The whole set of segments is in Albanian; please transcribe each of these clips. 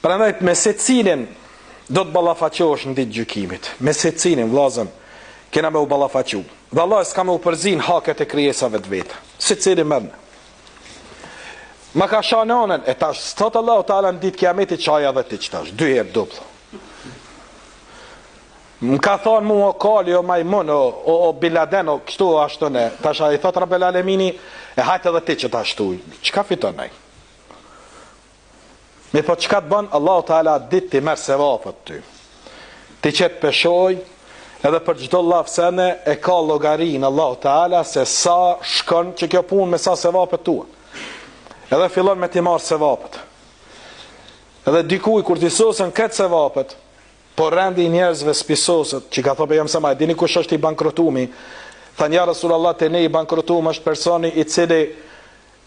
Prandaj me secilin do të ballafaqohesh në ditë gjykimit. Me secilin vllazën kena me u ballafaqu. Dhe Allah s'ka me u përzin haket e krijesave të veta. Secili merr. Ma ka shanonën, e tash sot Allahu Teala në ditë kiametit çaja dhe ti çtash, 2 herë duplo. Më ka thonë mu o kali, o majmun, o biladen, o kështu o ashtu ne. Tash a i thot Rabbel Alemini, e hajtë edhe ti që ta ashtu. Qka fiton ai? Me po qka të bën, Allahu Teala ditë ti merë sevapët ty. Ti qëtë peshoj, edhe për çdo lafsene e ka llogarin Allahu Teala se sa shkon që kjo punë me sa sevapët tua. Edhe fillon me ti marë sevapët. Edhe dikuj kur ti sosën këtë sevapët, por rendi i njerëzve spisosët, që ka thonë jam sama, dini kush është i bankrotumi? Thanë ja Rasulullah te ne i bankrotum është personi i cili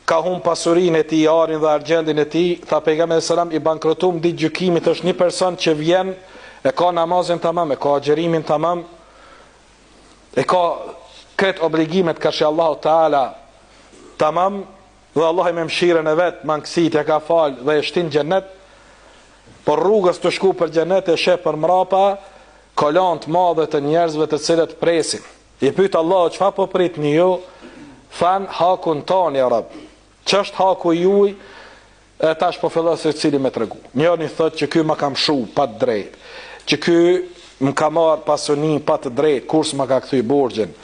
ka humb pasurinë e tij, arin dhe argjendin e tij. Tha pejgamberi selam i bankrotum ditë gjykimit është një person që vjen e ka namazin tamam, e ka agjerimin tamam, e ka këtë obligimet ka shi Allahu Teala tamam, dhe Allah i me mshirën e vetë, mangësit e ka falë dhe e shtin xhenet, por rrugës të shku për xhenet e sheh për mrapa kolon të madhe të njerëzve të cilët presin. I pyet Allah, çfarë po pritni ju? Than hakun ton ya Rab. Ç'është haku juaj? E tash po fillon secili me tregu. Njëri thotë që ky më ka mshu pa të drejtë, që ky më ka marr pasuni pa të drejtë, kurs më ka kthy borxhin.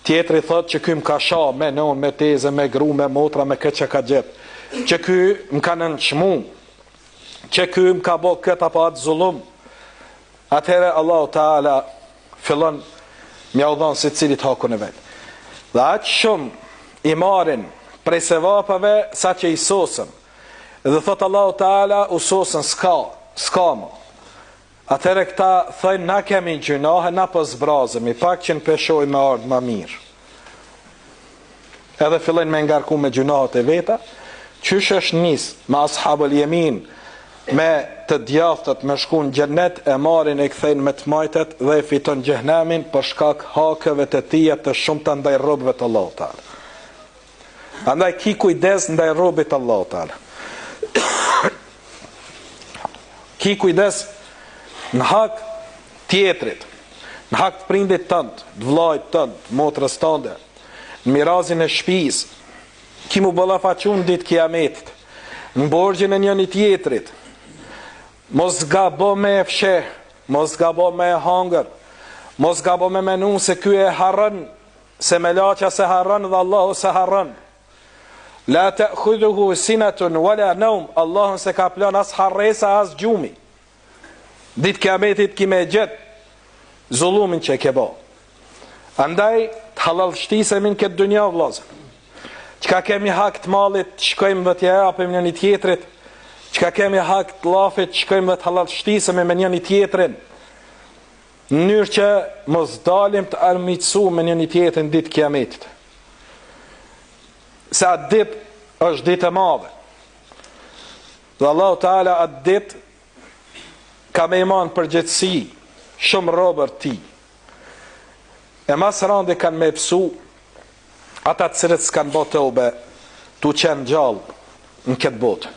Tjetri thotë që ky më ka shah me non, me teze, me gru, me motra, me këtë që ka gjet. Që ky më ka nënçmu, që ky më ka bë këtë apo atë zullum. Atëherë Allahu Teala fillon mja u dhonë secilit hakun e vet. Dhe aq shumë i marrin prej sevapave sa që i sosën. Dhe thot Allahu Teala u sosën s'ka më. Atëherë këta thëjnë na kemi gjunahe, na po zbrazemi, pak që në peshoj me ardhë ma mirë. Edhe fillojnë me ngarku me gjunahet e veta, qysh është nis me ashabul yamin, me të djathtët me shku në xhennet, e marrin e kthejnë me të majtet dhe e fiton xhehenamin për shkak hakeve të tija të shumta ndaj robëve të Allahut Teala. Andaj ki kujdes ndaj robit të Allahut Teala. Ki kujdes në hak tjetrit, në hak të prindit tënd, të vllajt tënd, motrës tënde, në mirazin e shtëpisë, ki mu ballafaqun ditë kiametit, në borxhin e njëri tjetrit. Mos gabo me e fsheh, mos gabo me e hangër, mos gabo me menu se ky e harrën, se me laqa se harrën dhe Allahu se harrën. La ta'khudhuhu sinatun wala nawm, Allahun se ka plan as harresa as gjumi. Ditë kiametit ki me gjet zullumin që e ke bo. Andaj të halal shtisemi në këtë dunja vllazë. Çka kemi hak të mallit, shkojmë dhe t'ja japim një tjetrit. Çka kemi hak të llafit, shkojmë dhe të halal shtisemi me një tjetrin. Në mënyrë që mos dalim të armiqsu me një tjetrin ditë kiametit. Se atë ditë është ditë e madhe. Dhe Allahu Teala atë ditë ka me iman përgjithësi shumë robër ti. E mas rande kanë me pësu ata të cilët s'kanë botë ube tu qenë gjallë në këtë botë.